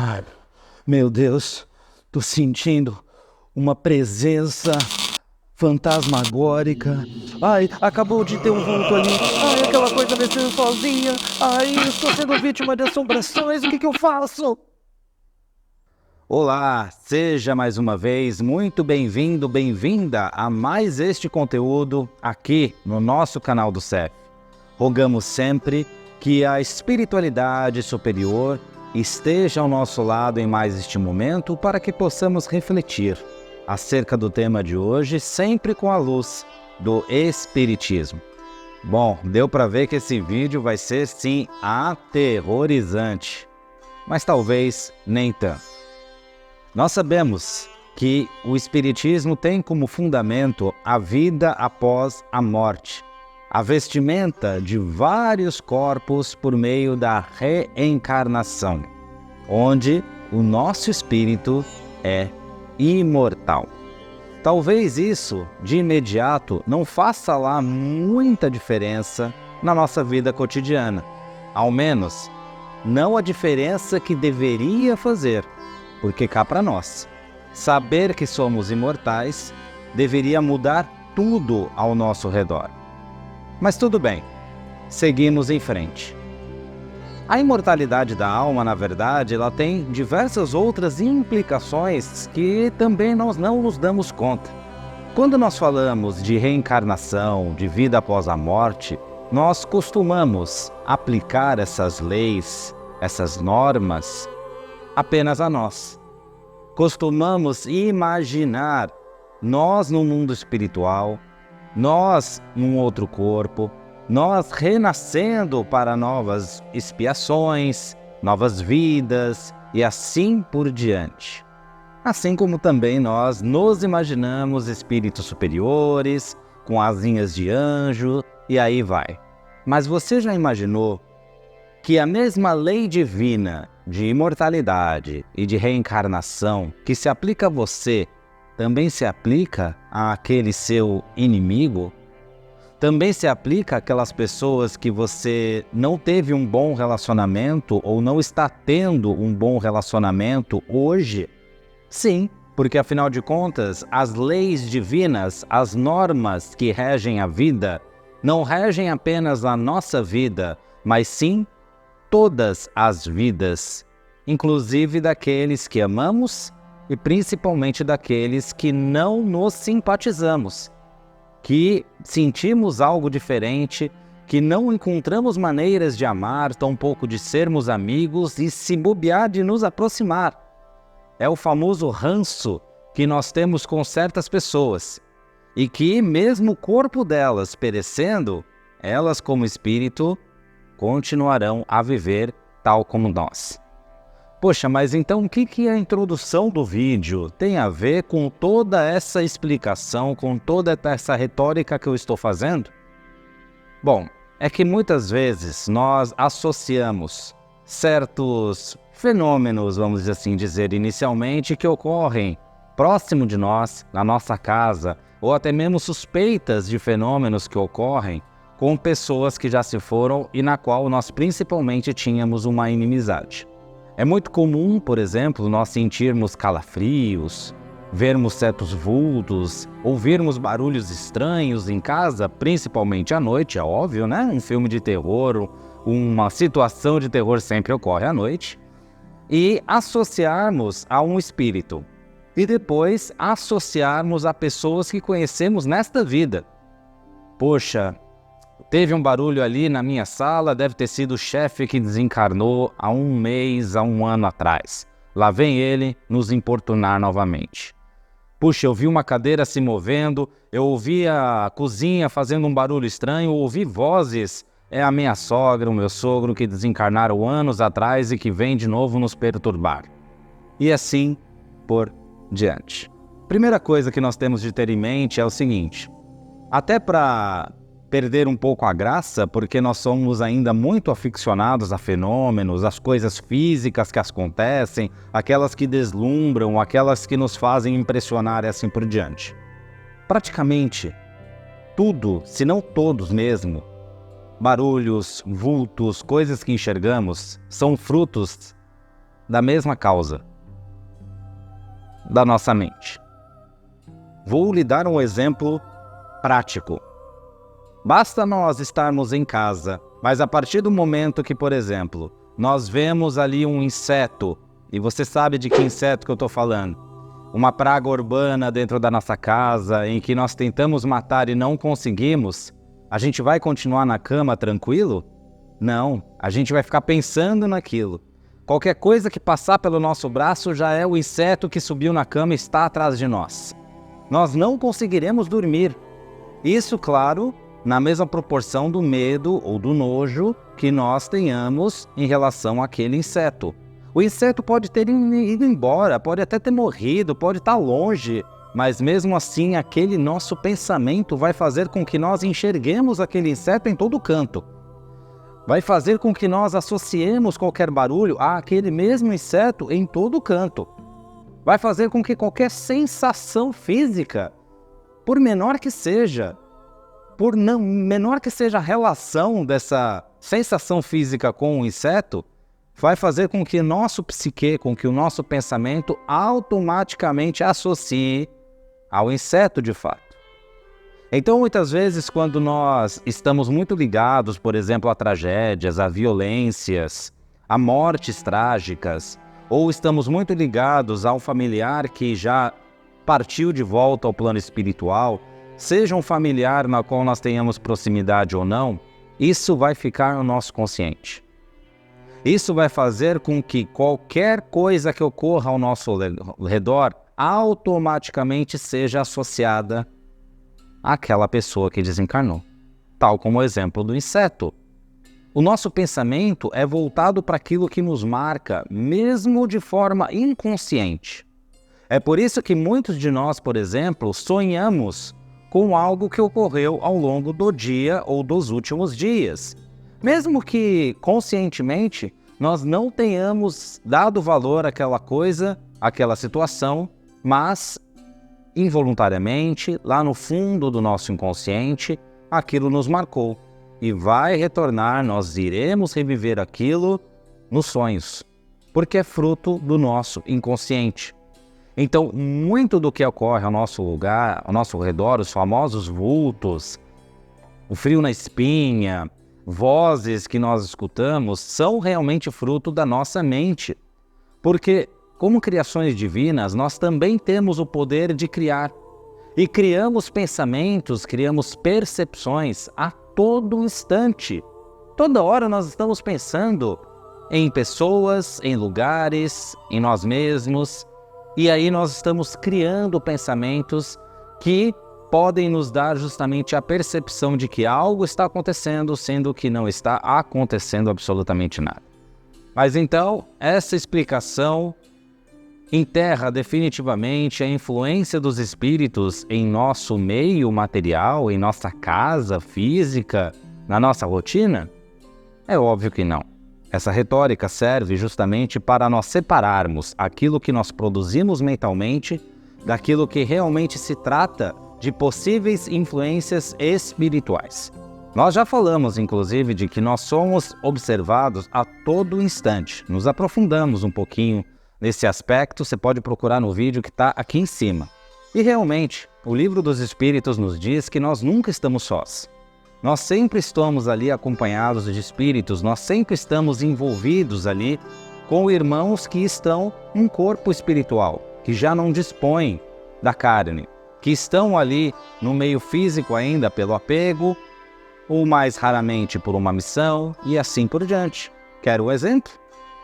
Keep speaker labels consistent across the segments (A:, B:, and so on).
A: Ai, meu Deus, tô sentindo uma presença fantasmagórica. Ai, acabou de ter um vulto ali. Ai, aquela coisa descendo sozinha. Ai, eu estou sendo vítima de assombrações. O que eu faço?
B: Olá, seja mais uma vez muito bem-vindo, bem-vinda a mais este conteúdo aqui no nosso canal do CEF. Rogamos sempre que a espiritualidade superior esteja ao nosso lado em mais este momento para que possamos refletir acerca do tema de hoje, sempre com a luz do Espiritismo. Bom, deu para ver que esse vídeo vai ser sim aterrorizante, mas talvez nem tanto. Nós sabemos que o Espiritismo tem como fundamento a vida após a morte, a vestimenta de vários corpos por meio da reencarnação, onde o nosso espírito é imortal. Talvez isso, de imediato, não faça lá muita diferença na nossa vida cotidiana, ao menos não a diferença que deveria fazer. Porque cá para nós, saber que somos imortais deveria mudar tudo ao nosso redor. Mas tudo bem, seguimos em frente. A imortalidade da alma, na verdade, ela tem diversas outras implicações que também nós não nos damos conta. Quando nós falamos de reencarnação, de vida após a morte, nós costumamos aplicar essas leis, essas normas, apenas a nós. Costumamos imaginar nós no mundo espiritual, nós num outro corpo, nós renascendo para novas expiações, novas vidas e assim por diante. Assim como também nós nos imaginamos espíritos superiores, com asinhas de anjo e aí vai. Mas você já imaginou que a mesma lei divina de imortalidade e de reencarnação que se aplica a você, também se aplica àquele seu inimigo? Também se aplica àquelas pessoas que você não teve um bom relacionamento ou não está tendo um bom relacionamento hoje? Sim, porque afinal de contas, as leis divinas, as normas que regem a vida, não regem apenas a nossa vida, mas sim todas as vidas, inclusive daqueles que amamos e principalmente daqueles que não nos simpatizamos, que sentimos algo diferente, que não encontramos maneiras de amar, tampouco de sermos amigos e se bobear de nos aproximar. É o famoso ranço que nós temos com certas pessoas e que mesmo o corpo delas perecendo, elas como espírito continuarão a viver tal como nós. Poxa, mas então o que a introdução do vídeo tem a ver com toda essa explicação, com toda essa retórica que eu estou fazendo? Bom, é que muitas vezes nós associamos certos fenômenos, vamos assim dizer inicialmente, que ocorrem próximo de nós, na nossa casa, ou até mesmo suspeitas de fenômenos que ocorrem com pessoas que já se foram e na qual nós principalmente tínhamos uma inimizade. É muito comum, por exemplo, nós sentirmos calafrios, vermos certos vultos, ouvirmos barulhos estranhos em casa, principalmente à noite, é óbvio, né? Um filme de terror, uma situação de terror sempre ocorre à noite, e associarmos a um espírito. E depois associarmos a pessoas que conhecemos nesta vida. Poxa, teve um barulho ali na minha sala, deve ter sido o chefe que desencarnou há um mês, há um ano atrás. Lá vem ele nos importunar novamente. Puxa, eu vi uma cadeira se movendo, eu ouvi a cozinha fazendo um barulho estranho, eu ouvi vozes. É a minha sogra, o meu sogro que desencarnaram anos atrás e que vem de novo nos perturbar. E assim por diante. Primeira coisa que nós temos de ter em mente é o seguinte: até para perder um pouco a graça, porque nós somos ainda muito aficionados a fenômenos, as coisas físicas que acontecem, aquelas que deslumbram, aquelas que nos fazem impressionar e assim por diante. Praticamente tudo, se não todos mesmo, barulhos, vultos, coisas que enxergamos, são frutos da mesma causa, da nossa mente. Vou lhe dar um exemplo prático. Basta nós estarmos em casa, mas a partir do momento que, por exemplo, nós vemos ali um inseto, e você sabe de que inseto que eu estou falando, uma praga urbana dentro da nossa casa, em que nós tentamos matar e não conseguimos, a gente vai continuar na cama tranquilo? Não, a gente vai ficar pensando naquilo. Qualquer coisa que passar pelo nosso braço já é o inseto que subiu na cama e está atrás de nós. Nós não conseguiremos dormir. Isso, claro, na mesma proporção do medo ou do nojo que nós tenhamos em relação àquele inseto. O inseto pode ter ido embora, pode até ter morrido, pode estar longe, mas mesmo assim aquele nosso pensamento vai fazer com que nós enxerguemos aquele inseto em todo canto. Vai fazer com que nós associemos qualquer barulho àquele mesmo inseto em todo canto. Vai fazer com que qualquer sensação física, por menor que seja, menor que seja a relação dessa sensação física com o inseto, vai fazer com que nosso psique, com que o nosso pensamento automaticamente associe ao inseto de fato. Então, muitas vezes, quando nós estamos muito ligados, por exemplo, a tragédias, a violências, a mortes trágicas, ou estamos muito ligados a um familiar que já partiu de volta ao plano espiritual, seja um familiar na qual nós tenhamos proximidade ou não, isso vai ficar no nosso consciente. Isso vai fazer com que qualquer coisa que ocorra ao nosso redor automaticamente seja associada àquela pessoa que desencarnou, tal como o exemplo do inseto. O nosso pensamento é voltado para aquilo que nos marca, mesmo de forma inconsciente. É por isso que muitos de nós, por exemplo, sonhamos com algo que ocorreu ao longo do dia ou dos últimos dias. Mesmo que conscientemente nós não tenhamos dado valor àquela coisa, àquela situação, mas involuntariamente, lá no fundo do nosso inconsciente, aquilo nos marcou e vai retornar, nós iremos reviver aquilo nos sonhos, porque é fruto do nosso inconsciente. Então, muito do que ocorre ao nosso lugar, ao nosso redor, os famosos vultos, o frio na espinha, vozes que nós escutamos, são realmente fruto da nossa mente. Porque, como criações divinas, nós também temos o poder de criar. E criamos pensamentos, criamos percepções a todo instante. Toda hora nós estamos pensando em pessoas, em lugares, em nós mesmos. E aí nós estamos criando pensamentos que podem nos dar justamente a percepção de que algo está acontecendo, sendo que não está acontecendo absolutamente nada. Mas então, essa explicação enterra definitivamente a influência dos espíritos em nosso meio material, em nossa casa física, na nossa rotina? É óbvio que não. Essa retórica serve justamente para nós separarmos aquilo que nós produzimos mentalmente daquilo que realmente se trata de possíveis influências espirituais. Nós já falamos, inclusive, de que nós somos observados a todo instante. Nos aprofundamos um pouquinho nesse aspecto, você pode procurar no vídeo que está aqui em cima. E realmente, o Livro dos Espíritos nos diz que nós nunca estamos sós. Nós sempre estamos ali acompanhados de espíritos, nós sempre estamos envolvidos ali com irmãos que estão em corpo espiritual, que já não dispõem da carne, que estão ali no meio físico ainda pelo apego, ou mais raramente por uma missão, e assim por diante. Quero um exemplo?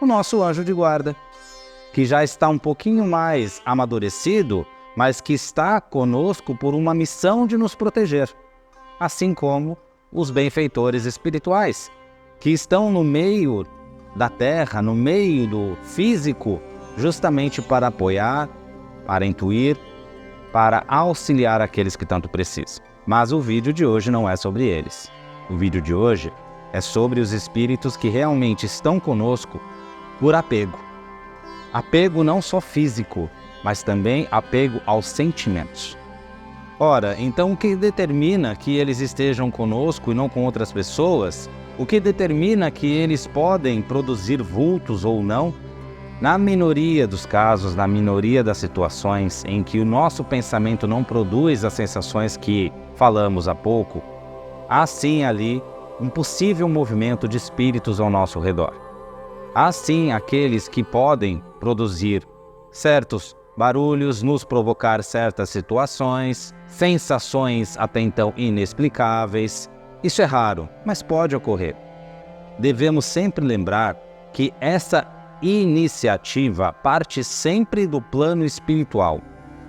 B: O nosso anjo de guarda, que já está um pouquinho mais amadurecido, mas que está conosco por uma missão de nos proteger. Assim como os benfeitores espirituais, que estão no meio da terra, no meio do físico, justamente para apoiar, para intuir, para auxiliar aqueles que tanto precisam. Mas o vídeo de hoje não é sobre eles. O vídeo de hoje é sobre os espíritos que realmente estão conosco por apego. Apego não só físico, mas também apego aos sentimentos. Ora, então o que determina que eles estejam conosco e não com outras pessoas? O que determina que eles podem produzir vultos ou não? Na minoria dos casos, na minoria das situações em que o nosso pensamento não produz as sensações que falamos há pouco, há sim ali um possível movimento de espíritos ao nosso redor. Há sim aqueles que podem produzir certos barulhos, nos provocar certas situações, sensações até então inexplicáveis. Isso é raro, mas pode ocorrer. Devemos sempre lembrar que essa iniciativa parte sempre do plano espiritual,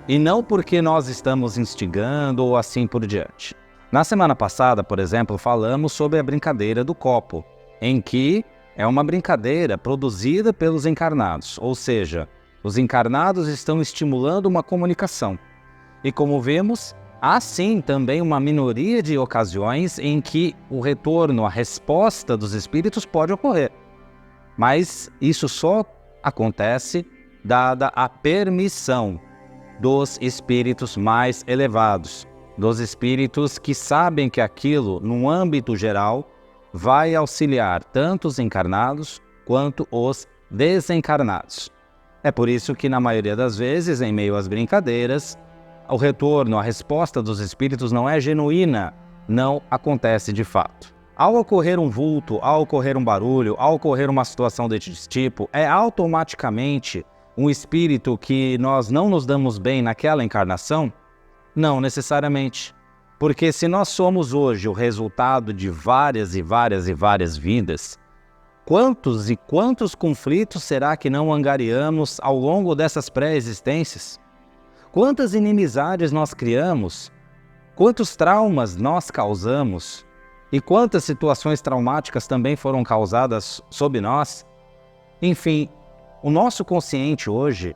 B: e não porque nós estamos instigando ou assim por diante. Na semana passada, por exemplo, falamos sobre a brincadeira do copo, em que é uma brincadeira produzida pelos encarnados, ou seja, os encarnados estão estimulando uma comunicação. E como vemos, há sim também uma minoria de ocasiões em que o retorno, a resposta dos espíritos pode ocorrer. Mas isso só acontece dada a permissão dos espíritos mais elevados, dos espíritos que sabem que aquilo, num âmbito geral, vai auxiliar tanto os encarnados quanto os desencarnados. É por isso que, na maioria das vezes, em meio às brincadeiras, o retorno, a resposta dos espíritos não é genuína, não acontece de fato. Ao ocorrer um vulto, ao ocorrer um barulho, ao ocorrer uma situação desse tipo, é automaticamente um espírito que nós não nos damos bem naquela encarnação? Não necessariamente. Porque se nós somos hoje o resultado de várias vidas, quantos e quantos conflitos será que não angariamos ao longo dessas pré-existências? Quantas inimizades nós criamos? Quantos traumas nós causamos? E quantas situações traumáticas também foram causadas sob nós? Enfim, o nosso consciente hoje,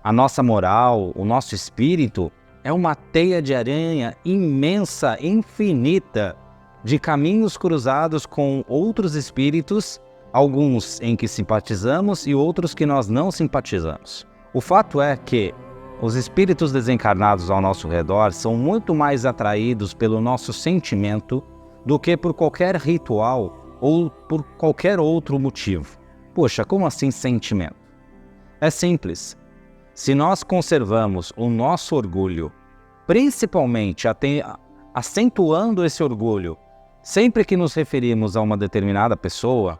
B: a nossa moral, o nosso espírito, é uma teia de aranha imensa, infinita, de caminhos cruzados com outros espíritos, alguns em que simpatizamos e outros que nós não simpatizamos. O fato é que os espíritos desencarnados ao nosso redor são muito mais atraídos pelo nosso sentimento do que por qualquer ritual ou por qualquer outro motivo. Poxa, como assim sentimento? É simples. Se nós conservamos o nosso orgulho, principalmente acentuando esse orgulho, sempre que nos referimos a uma determinada pessoa,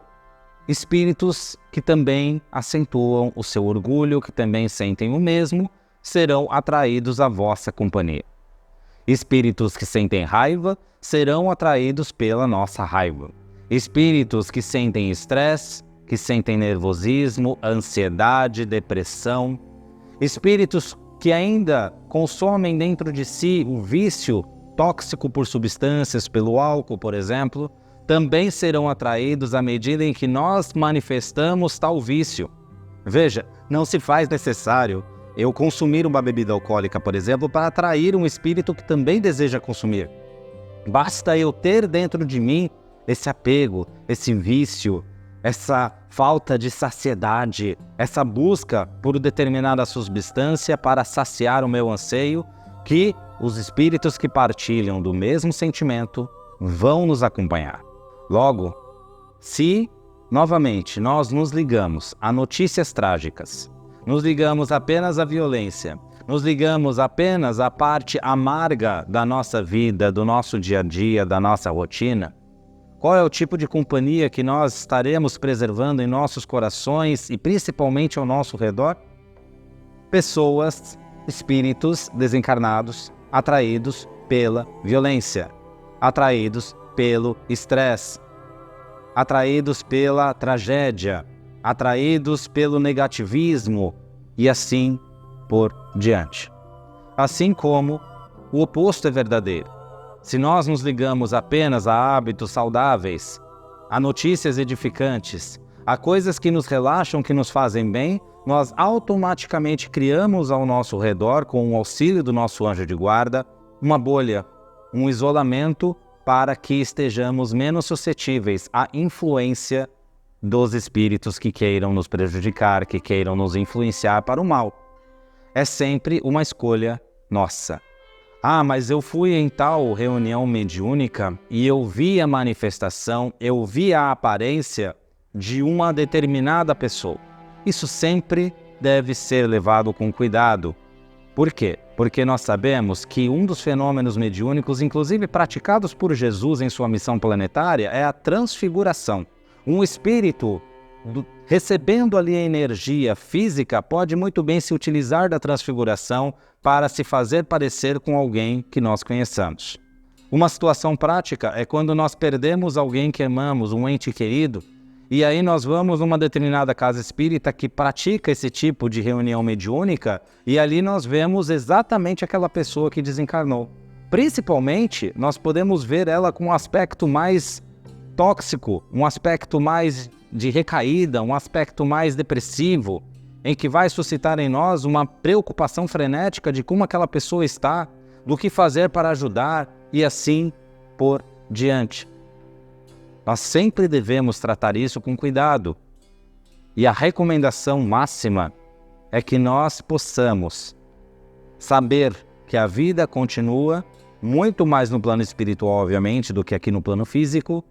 B: espíritos que também acentuam o seu orgulho, que também sentem o mesmo, serão atraídos à vossa companhia. Espíritos que sentem raiva serão atraídos pela nossa raiva. Espíritos que sentem estresse, que sentem nervosismo, ansiedade, depressão. Espíritos que ainda consomem dentro de si o vício tóxico por substâncias, pelo álcool, por exemplo, também serão atraídos à medida em que nós manifestamos tal vício. Veja, não se faz necessário eu consumir uma bebida alcoólica, por exemplo, para atrair um espírito que também deseja consumir. Basta eu ter dentro de mim esse apego, esse vício, essa falta de saciedade, essa busca por determinada substância para saciar o meu anseio, que os espíritos que partilham do mesmo sentimento vão nos acompanhar. Logo, se, novamente, nós nos ligamos a notícias trágicas, nos ligamos apenas à violência, nos ligamos apenas à parte amarga da nossa vida, do nosso dia a dia, da nossa rotina, qual é o tipo de companhia que nós estaremos preservando em nossos corações e principalmente ao nosso redor? Pessoas, espíritos desencarnados, atraídos pela violência, atraídos pelo estresse, atraídos pela tragédia, atraídos pelo negativismo e assim por diante. Assim como o oposto é verdadeiro. Se nós nos ligamos apenas a hábitos saudáveis, a notícias edificantes, a coisas que nos relaxam, que nos fazem bem, nós automaticamente criamos ao nosso redor, com o auxílio do nosso anjo de guarda, uma bolha, um isolamento para que estejamos menos suscetíveis à influência dos espíritos que queiram nos prejudicar, que queiram nos influenciar para o mal. É sempre uma escolha nossa. Ah, mas eu fui em tal reunião mediúnica e eu vi a manifestação, eu vi a aparência de uma determinada pessoa. Isso sempre deve ser levado com cuidado. Por quê? Porque nós sabemos que um dos fenômenos mediúnicos, inclusive praticados por Jesus em sua missão planetária, é a transfiguração. Um espírito recebendo ali a energia física pode muito bem se utilizar da transfiguração para se fazer parecer com alguém que nós conheçamos. Uma situação prática é quando nós perdemos alguém que amamos, um ente querido, e aí nós vamos numa determinada casa espírita que pratica esse tipo de reunião mediúnica e ali nós vemos exatamente aquela pessoa que desencarnou. Principalmente, nós podemos ver ela com um aspecto mais tóxico, um aspecto mais de recaída, um aspecto mais depressivo, em que vai suscitar em nós uma preocupação frenética de como aquela pessoa está, do que fazer para ajudar e assim por diante. Nós sempre devemos tratar isso com cuidado. E a recomendação máxima é que nós possamos saber que a vida continua muito mais no plano espiritual, obviamente, do que aqui no plano físico,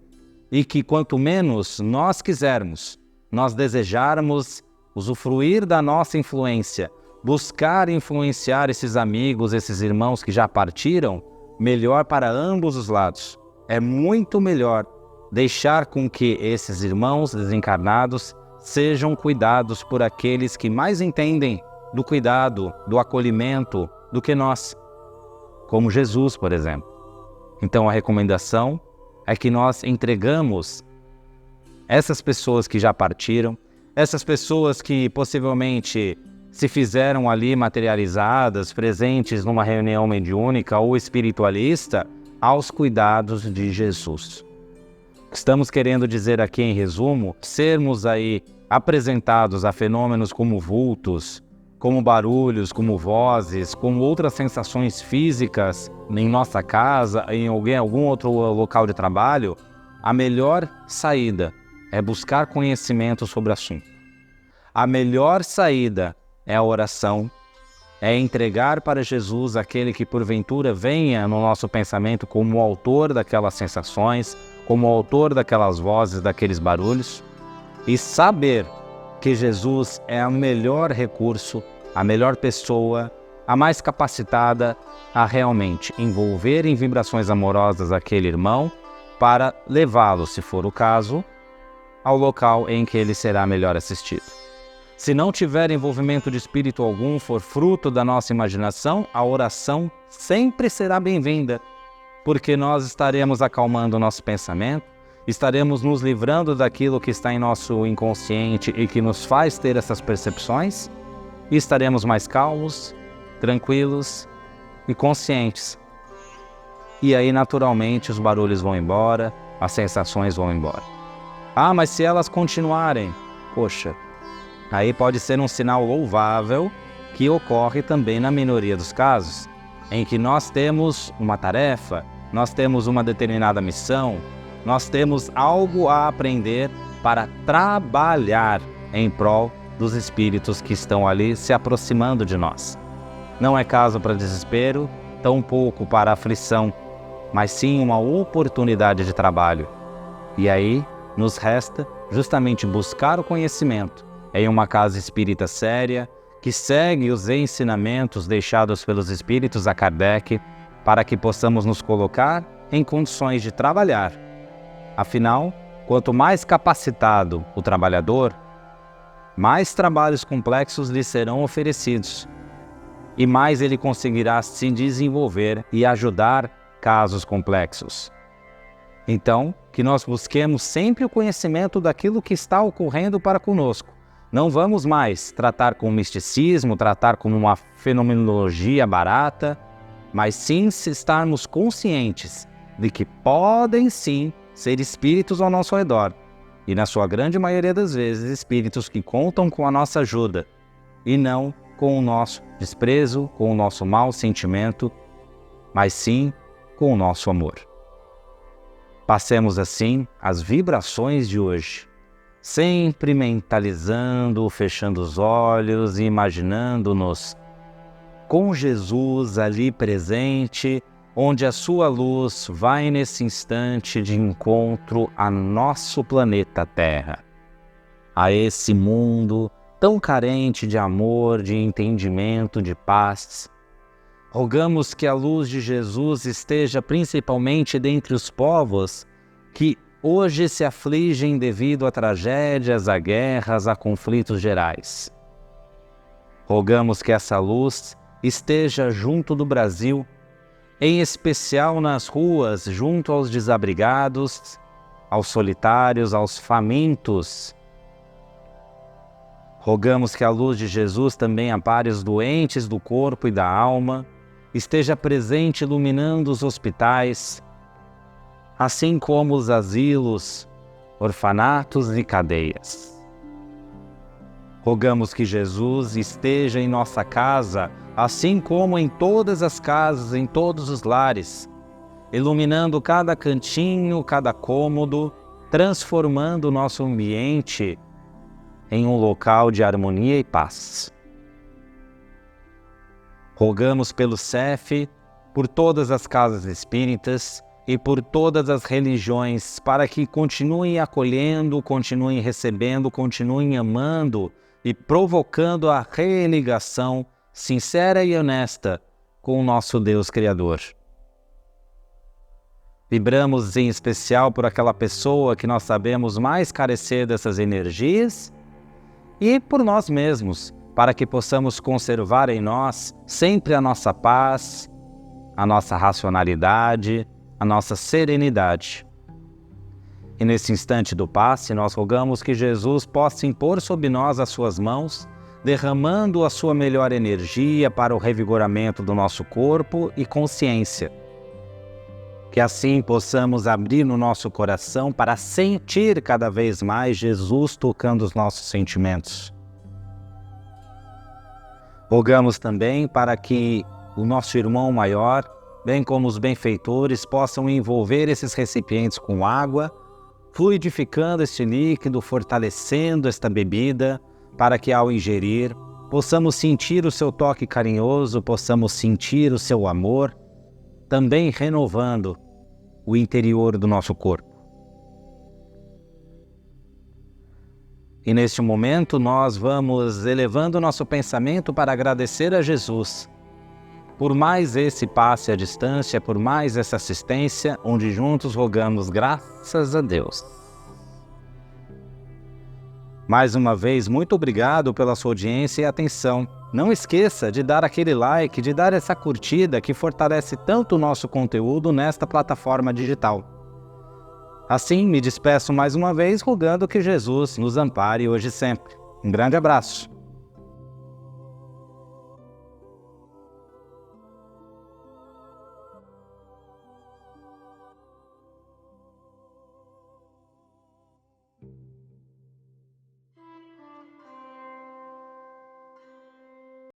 B: e que quanto menos nós quisermos, nós desejarmos usufruir da nossa influência, buscar influenciar esses amigos, esses irmãos que já partiram, melhor para ambos os lados. É muito melhor deixar com que esses irmãos desencarnados sejam cuidados por aqueles que mais entendem do cuidado, do acolhimento, do que nós, como Jesus, por exemplo. Então a recomendação é que nós entregamos essas pessoas que já partiram, essas pessoas que possivelmente se fizeram ali materializadas, presentes numa reunião mediúnica ou espiritualista, aos cuidados de Jesus. Estamos querendo dizer aqui em resumo, sermos aí apresentados a fenômenos como vultos, como barulhos, como vozes, como outras sensações físicas em nossa casa, em algum outro local de trabalho, a melhor saída é buscar conhecimento sobre o assunto. A melhor saída é a oração, é entregar para Jesus aquele que porventura venha no nosso pensamento como o autor daquelas sensações, como autor daquelas vozes, daqueles barulhos, e saber que Jesus é o melhor recurso, a melhor pessoa, a mais capacitada a realmente envolver em vibrações amorosas aquele irmão para levá-lo, se for o caso, ao local em que ele será melhor assistido. Se não tiver envolvimento de espírito algum, for fruto da nossa imaginação, a oração sempre será bem-vinda, porque nós estaremos acalmando o nosso pensamento, estaremos nos livrando daquilo que está em nosso inconsciente e que nos faz ter essas percepções, e estaremos mais calmos, tranquilos e conscientes. E aí, naturalmente, os barulhos vão embora, as sensações vão embora. Ah, mas se elas continuarem, poxa, aí pode ser um sinal louvável que ocorre também na minoria dos casos, em que nós temos uma tarefa, nós temos uma determinada missão, nós temos algo a aprender para trabalhar em prol dos espíritos que estão ali se aproximando de nós. Não é caso para desespero, tampouco para aflição, mas sim uma oportunidade de trabalho. E aí nos resta justamente buscar o conhecimento em uma casa espírita séria, que segue os ensinamentos deixados pelos espíritos a Kardec, para que possamos nos colocar em condições de trabalhar. Afinal, quanto mais capacitado o trabalhador, mais trabalhos complexos lhe serão oferecidos e mais ele conseguirá se desenvolver e ajudar casos complexos. Então, que nós busquemos sempre o conhecimento daquilo que está ocorrendo para conosco. Não vamos mais tratar com misticismo, tratar como uma fenomenologia barata, mas sim se estarmos conscientes de que podem sim ser espíritos ao nosso redor, e na sua grande maioria das vezes espíritos que contam com a nossa ajuda, e não com o nosso desprezo, com o nosso mau sentimento, mas sim com o nosso amor. Passemos assim as vibrações de hoje, sempre mentalizando, fechando os olhos e imaginando-nos com Jesus ali presente, onde a sua luz vai nesse instante de encontro a nosso planeta Terra, a esse mundo tão carente de amor, de entendimento, de paz. Rogamos que a luz de Jesus esteja principalmente dentre os povos que hoje se afligem devido a tragédias, a guerras, a conflitos gerais. Rogamos que essa luz esteja junto do Brasil, em especial nas ruas, junto aos desabrigados, aos solitários, aos famintos. Rogamos que a luz de Jesus também ampare os doentes do corpo e da alma, esteja presente iluminando os hospitais, assim como os asilos, orfanatos e cadeias. Rogamos que Jesus esteja em nossa casa, assim como em todas as casas, em todos os lares, iluminando cada cantinho, cada cômodo, transformando o nosso ambiente em um local de harmonia e paz. Rogamos pelo CEF, por todas as casas espíritas e por todas as religiões, para que continuem acolhendo, continuem recebendo, continuem amando e provocando a religação sincera e honesta com o nosso Deus Criador. Vibramos em especial por aquela pessoa que nós sabemos mais carecer dessas energias e por nós mesmos, para que possamos conservar em nós sempre a nossa paz, a nossa racionalidade, a nossa serenidade. E nesse instante do passe, nós rogamos que Jesus possa impor sobre nós as suas mãos, derramando a sua melhor energia para o revigoramento do nosso corpo e consciência. Que assim possamos abrir no nosso coração para sentir cada vez mais Jesus tocando os nossos sentimentos. Rogamos também para que o nosso irmão maior, bem como os benfeitores, possam envolver esses recipientes com água, fluidificando este líquido, fortalecendo esta bebida, para que ao ingerir, possamos sentir o seu toque carinhoso, possamos sentir o seu amor, também renovando o interior do nosso corpo. E neste momento nós vamos elevando o nosso pensamento para agradecer a Jesus por mais esse passe à distância, por mais essa assistência, onde juntos rogamos graças a Deus. Mais uma vez, muito obrigado pela sua audiência e atenção. Não esqueça de dar aquele like, de dar essa curtida que fortalece tanto o nosso conteúdo nesta plataforma digital. Assim, me despeço mais uma vez rogando que Jesus nos ampare hoje e sempre. Um grande abraço.